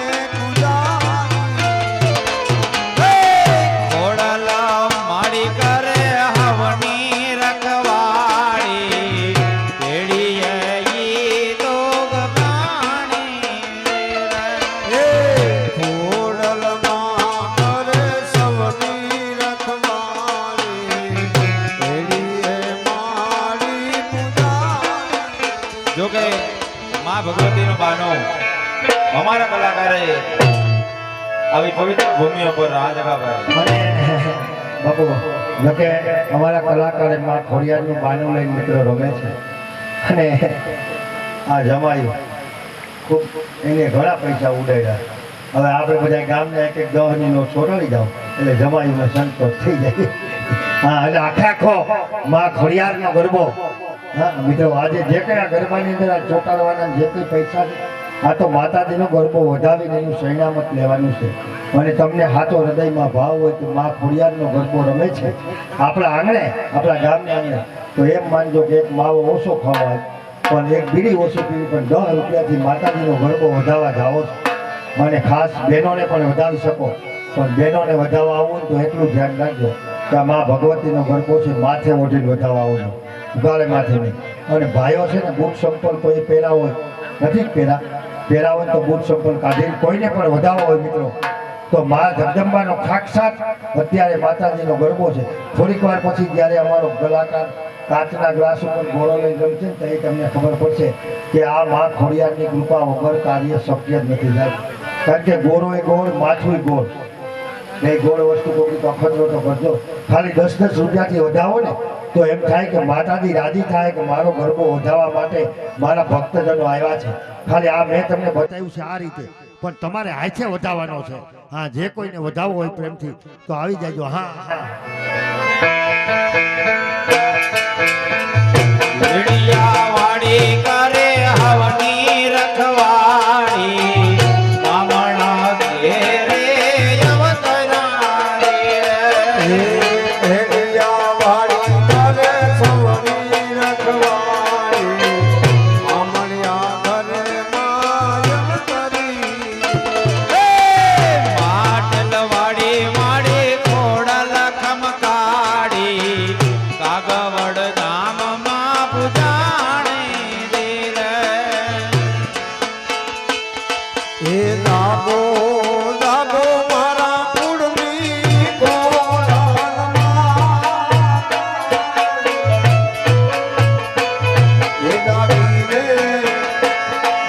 Speaker 4: ખોડલ માડી કરે હવની રખવાડી તેડીએ ઈ તો ગગાણી રે
Speaker 2: ખોડલમાં કરે સવની રખવાળી એડીએ મારી પૂજાણી
Speaker 4: જો કે માં ભગવતીનો બાનો અમારા કલાકારે આવી પવિત્ર ભૂમિ ઉપર રાહ જગાવ્યા
Speaker 3: અને બાપુ જોકે અમારા કલાકારે માં ખોડિયારનું બાનું લઈને મિત્રો રમે છે અને આ જમાયું ખૂબ એને ઘણા પૈસા ઉડાડ્યા હવે આપણે બધા ગામને એક એક દહની નો છોડાવી જાઓ એટલે જમાયુંનો સંતોષ થઈ જાય હા એટલે આખો માં ખોડિયારનો ગરબો હા મિત્રો આજે જે કંઈ આ ગરબાની અંદર આ ચોટાડવાના જે કંઈ પૈસા છે આ તો માતાજીનો ગરબો વધાવીને એનું સૈનામત લેવાનું છે અને તમને હાથો હૃદયમાં ભાવ હોય કે માં ખોડિયારનો ગરબો રમે છે આપણા આંગણે આપણા ગામને આંગણે તો એમ માનજો કે એક માવો ઓછો ખવાય પણ એક બીડી ઓછી પીવી પણ 10 રૂપિયાથી માતાજીનો ગરબો વધાવવા જાઓ છો મને ખાસ બહેનોને પણ વધાવી શકો પણ બહેનોને વધાવવા આવું તો એટલું ધ્યાન રાખજો કે આ મા ભગવતીનો ગરબો છે માથે ઓઢીને વધાવવા આવજો ઉગાડે માથે નહીં અને ભાઈઓ છે ને બૂટ સંપલ કોઈ પહેરા હોય નથી જ પહેરા હોય તો બૂટ સંપલ કાઢીને કોઈને પણ વધાવવા હોય મિત્રો તો મા જગદંબાનો સાક્ષાત અત્યારે માતાજીનો ગરબો છે થોડીક વાર પછી જ્યારે અમારો કલાકાર કાચના ગ્લાસ ઉપર ગોળો લઈ રમશે ને તો એ તમને ખબર પડશે કે આ મા ખોડિયારની કૃપા વગર કાર્ય શક્ય જ નથી થાય કારણ કે ગોળો એ ગોળ માથું ગોળ એ ગોળ વસ્તુ કોઈ તો અખતરો તો કરજો ખાલી 10-10 રૂપિયાથી વધાવો ને તો એમ થાય કે માતાજી રાજી થાય કે મારો ગરબો વધાવવા માટે મારા ભક્તજનો આવ્યા છે ખાલી આ મેં તમને બતાવ્યું છે આ રીતે પણ તમારે હાથે વધાવવાનો છે હા જે કોઈને વધાવવો હોય પ્રેમથી તો આવી જાયજો હા હા
Speaker 4: વાડી કરે હવની રખવાડી બામણા ઘેરે અવતરાણી રે
Speaker 2: વાડી કરે સવની રખવાળી અમણ્યા ઘરે માયમ કરી
Speaker 4: પાટલ વાડી માડી ખોડલ ખમકાડી કાગવડ ધામમાં પૂજાણી રે
Speaker 2: એ દાદો દાદો મારા કુળની ગોળામાં એ દાદીને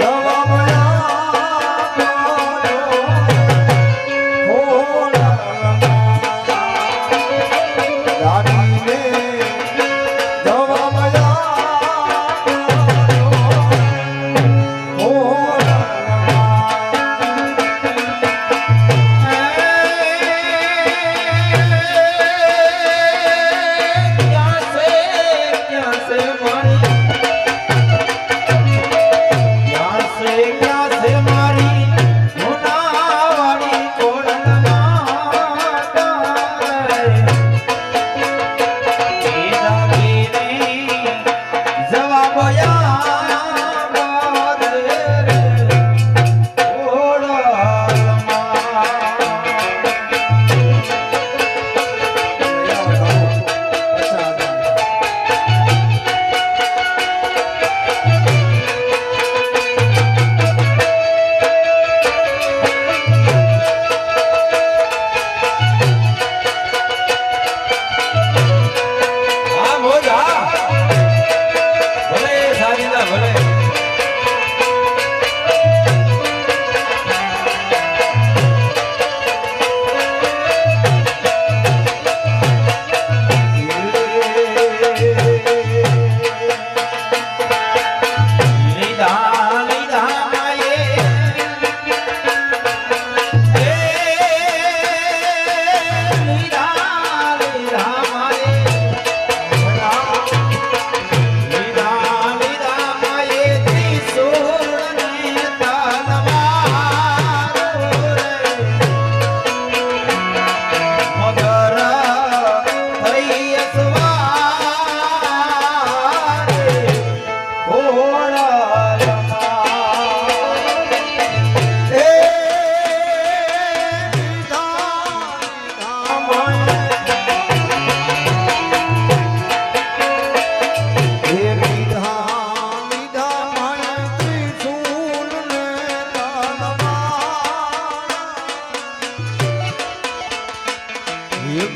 Speaker 2: દવા દાદીને દવા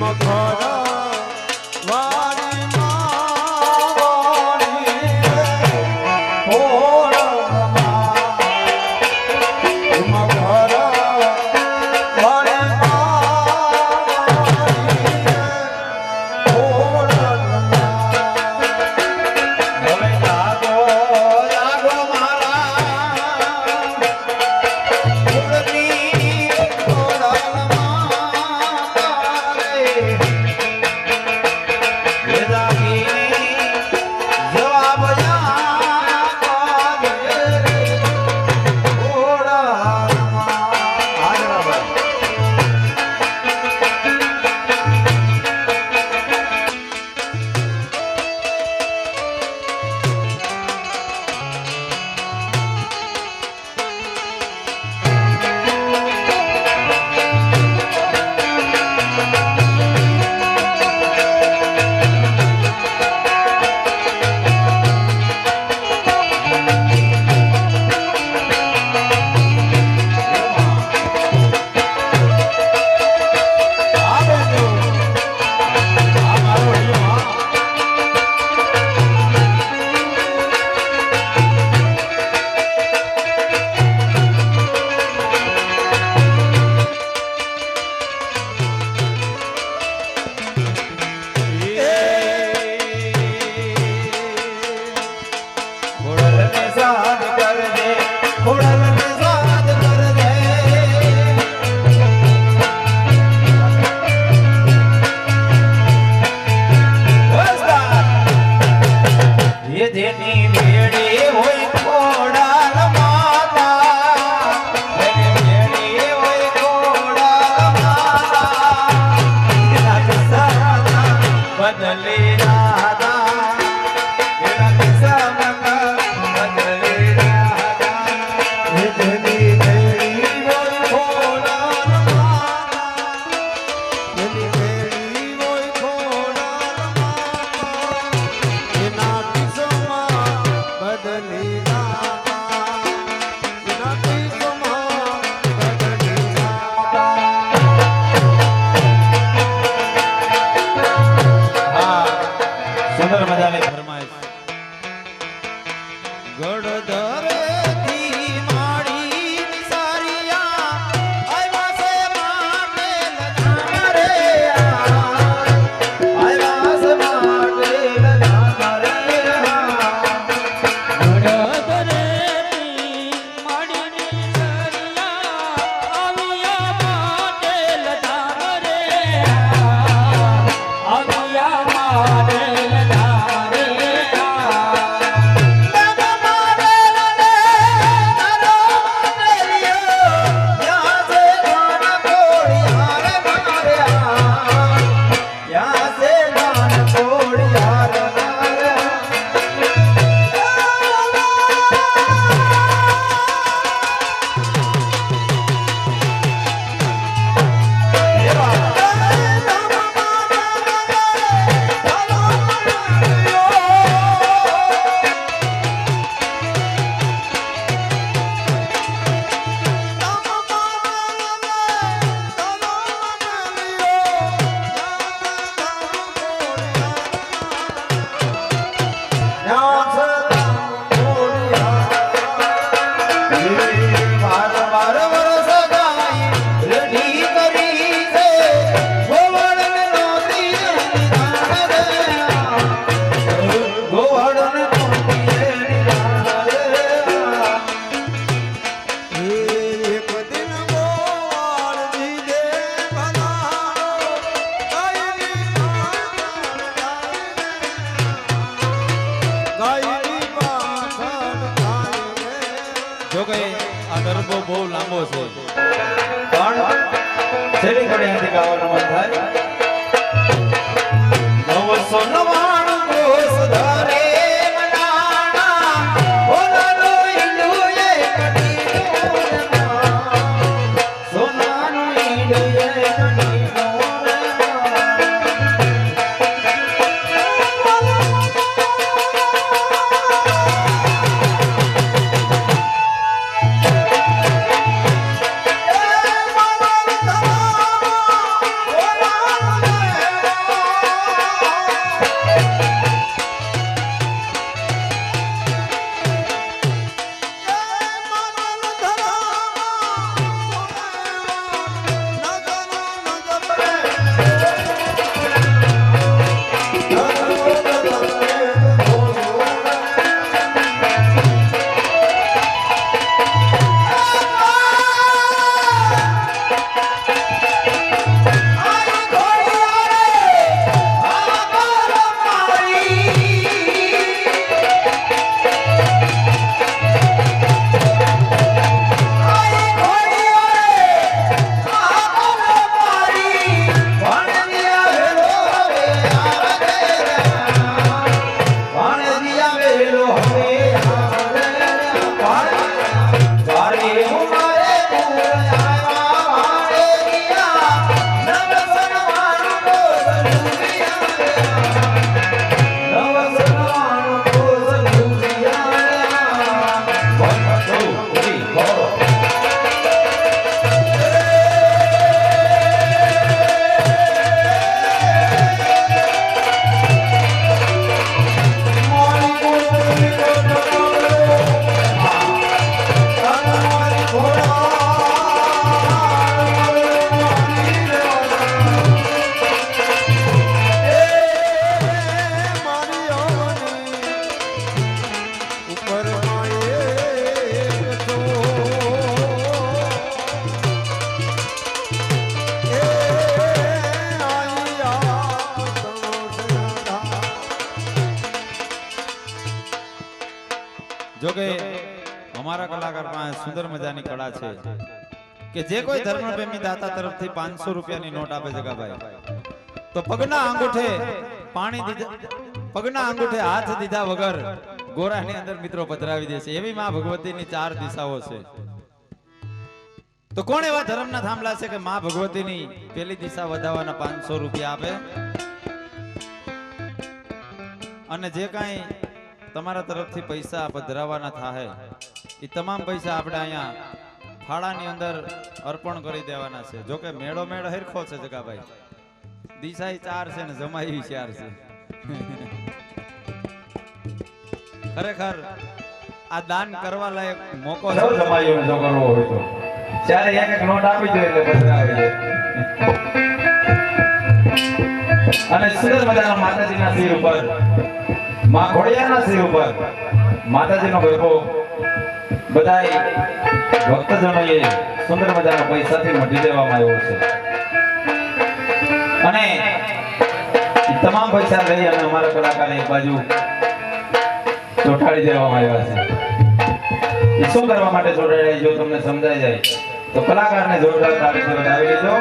Speaker 5: Oh,
Speaker 4: જોકે અમારા કલાકાર પાસે સુંદર મજાની કળા છે કે જે કોઈ ધર્મપ્રેમી દાતા તરફથી 500 રૂપિયાની નોટ આપે છે ભાઈ, તો પગના અંગૂઠે હાથ દીધા વગર ગોરાની અંદર મિત્રો પધરાવી દે છે. એવી માં ભગવતીની 4 દિશાઓ છે. તો કોણ એવા ધર્મના થાંભલા છે કે માં ભગવતીની પેલી દિશા વધાવવાના 500 રૂપિયા આપે? અને જે કાંઈ તમારા તરફથી પૈસા પધરાવાના થાય એ તમામ પૈસા આપણે અહીંયા ફાળાની અંદર અર્પણ કરી દેવાના છે. જોકે મેળો હેરખો છે જગાભાઈ, દિશાઈ 4 છે ને જમાઈ 4 છે. ખરેખર આ દાન કરવા લાયક મોકો છે.
Speaker 5: જમાઈઓને જો કરવો હોય તો ચારે એક નોટ આપી દો એટલે પધરાવી દે. અને સુંદર મજાના માતાજીના શિર ઉપર, માં ઘોડિયાના શિર ઉપર માતાજીનો ગરબો બધાય ભક્તજનોએ સુંદર મજાના પૈસાથી મઢી દેવામાં આવ્યો છે. અને તમામ પૈસા લઈ અને અમારા કલાકારે એક બાજુ ચોંટાડી દેવામાં આવ્યા છે. એ શું કરવા માટે ચોંટાડ્યા જો તમને સમજાઈ જાય તો કલાકારને જોરદાર તાળીથી વધાવી લેજો.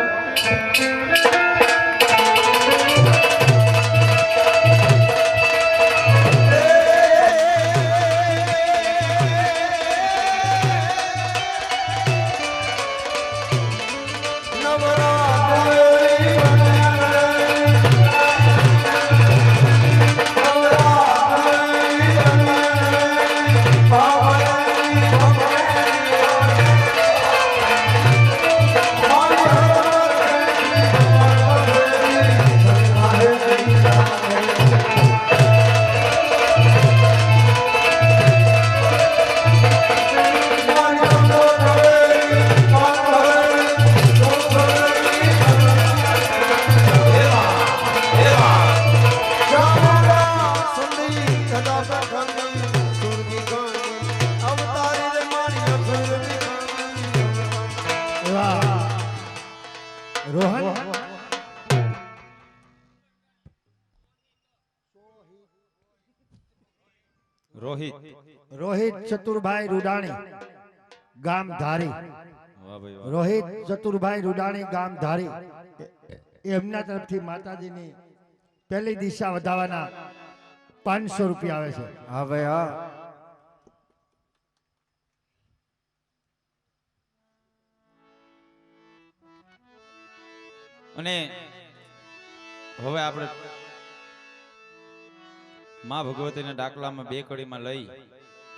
Speaker 3: રોહિત ચતુરભાઈ રૂડાણી ગામ ધારી, રોહિત ચતુરભાઈ રૂડાણી ગામ ધારી, એમના તરફથી માતાજીની પહેલી દિશા વધાવવાના 500 રૂપિયા આવે છે.
Speaker 2: હા ભાઈ હા.
Speaker 4: અને હવે આપણે માં ભગવતીના ડાકલામાં 2 કડીમાં લઈ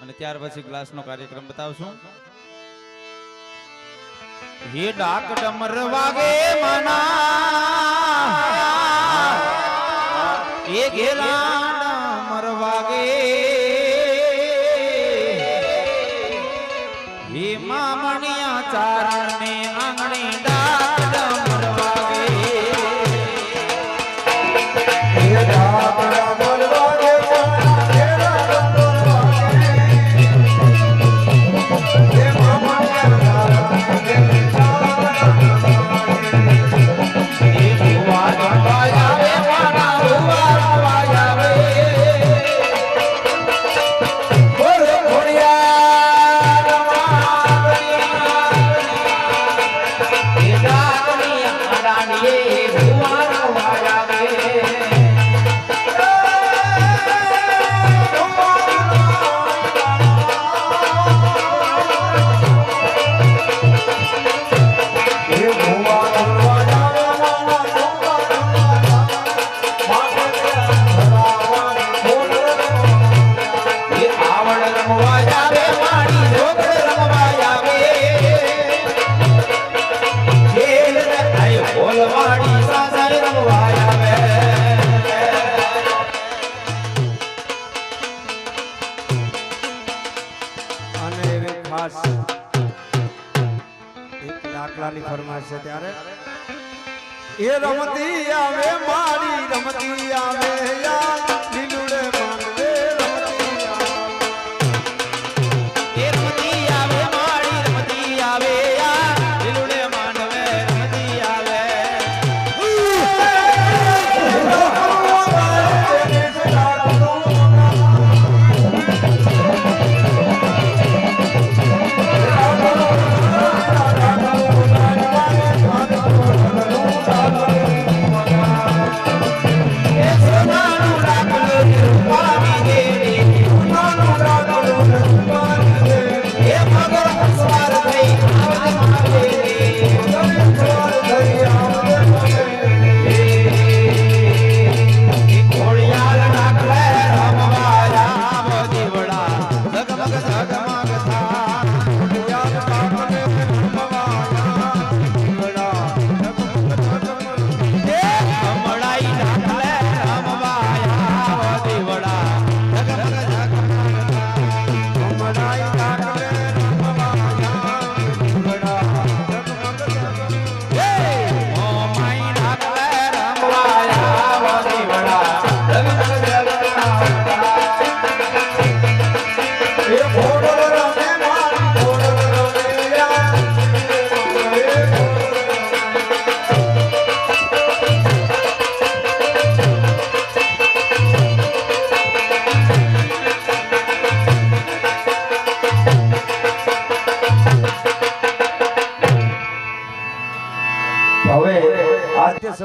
Speaker 4: અને ત્યાર પછી ગ્લાસનો કાર્યક્રમ બતાવશું. હે ડાક ડમર વાગે મના એ ઘેલા ડમર વાગે હે મામણિયા ચારણે આંગણે ડાક ડમર વાગે હે ડાક ડમર વાગે
Speaker 2: ફરમાશ છે ત્યારે એ રમતી આવે મારી રમતી આવે યા લીલુડે માંડવે રમતી આવે એ રમતી આવે મારી રમતી આવે યા લીલુડે માંડવે રમતી આવે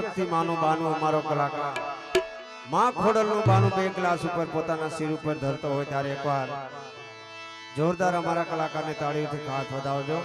Speaker 2: શક્તિ માનું બાનું અમારો કલાકાર માં ખોડલનું બાનું બે ગ્લાસ ઉપર પોતાના સિર ઉપર ધરતો હોય ત્યારે એકવાર જોરદાર અમારા કલાકારને તાળીઓથી હાથ વધાવજો.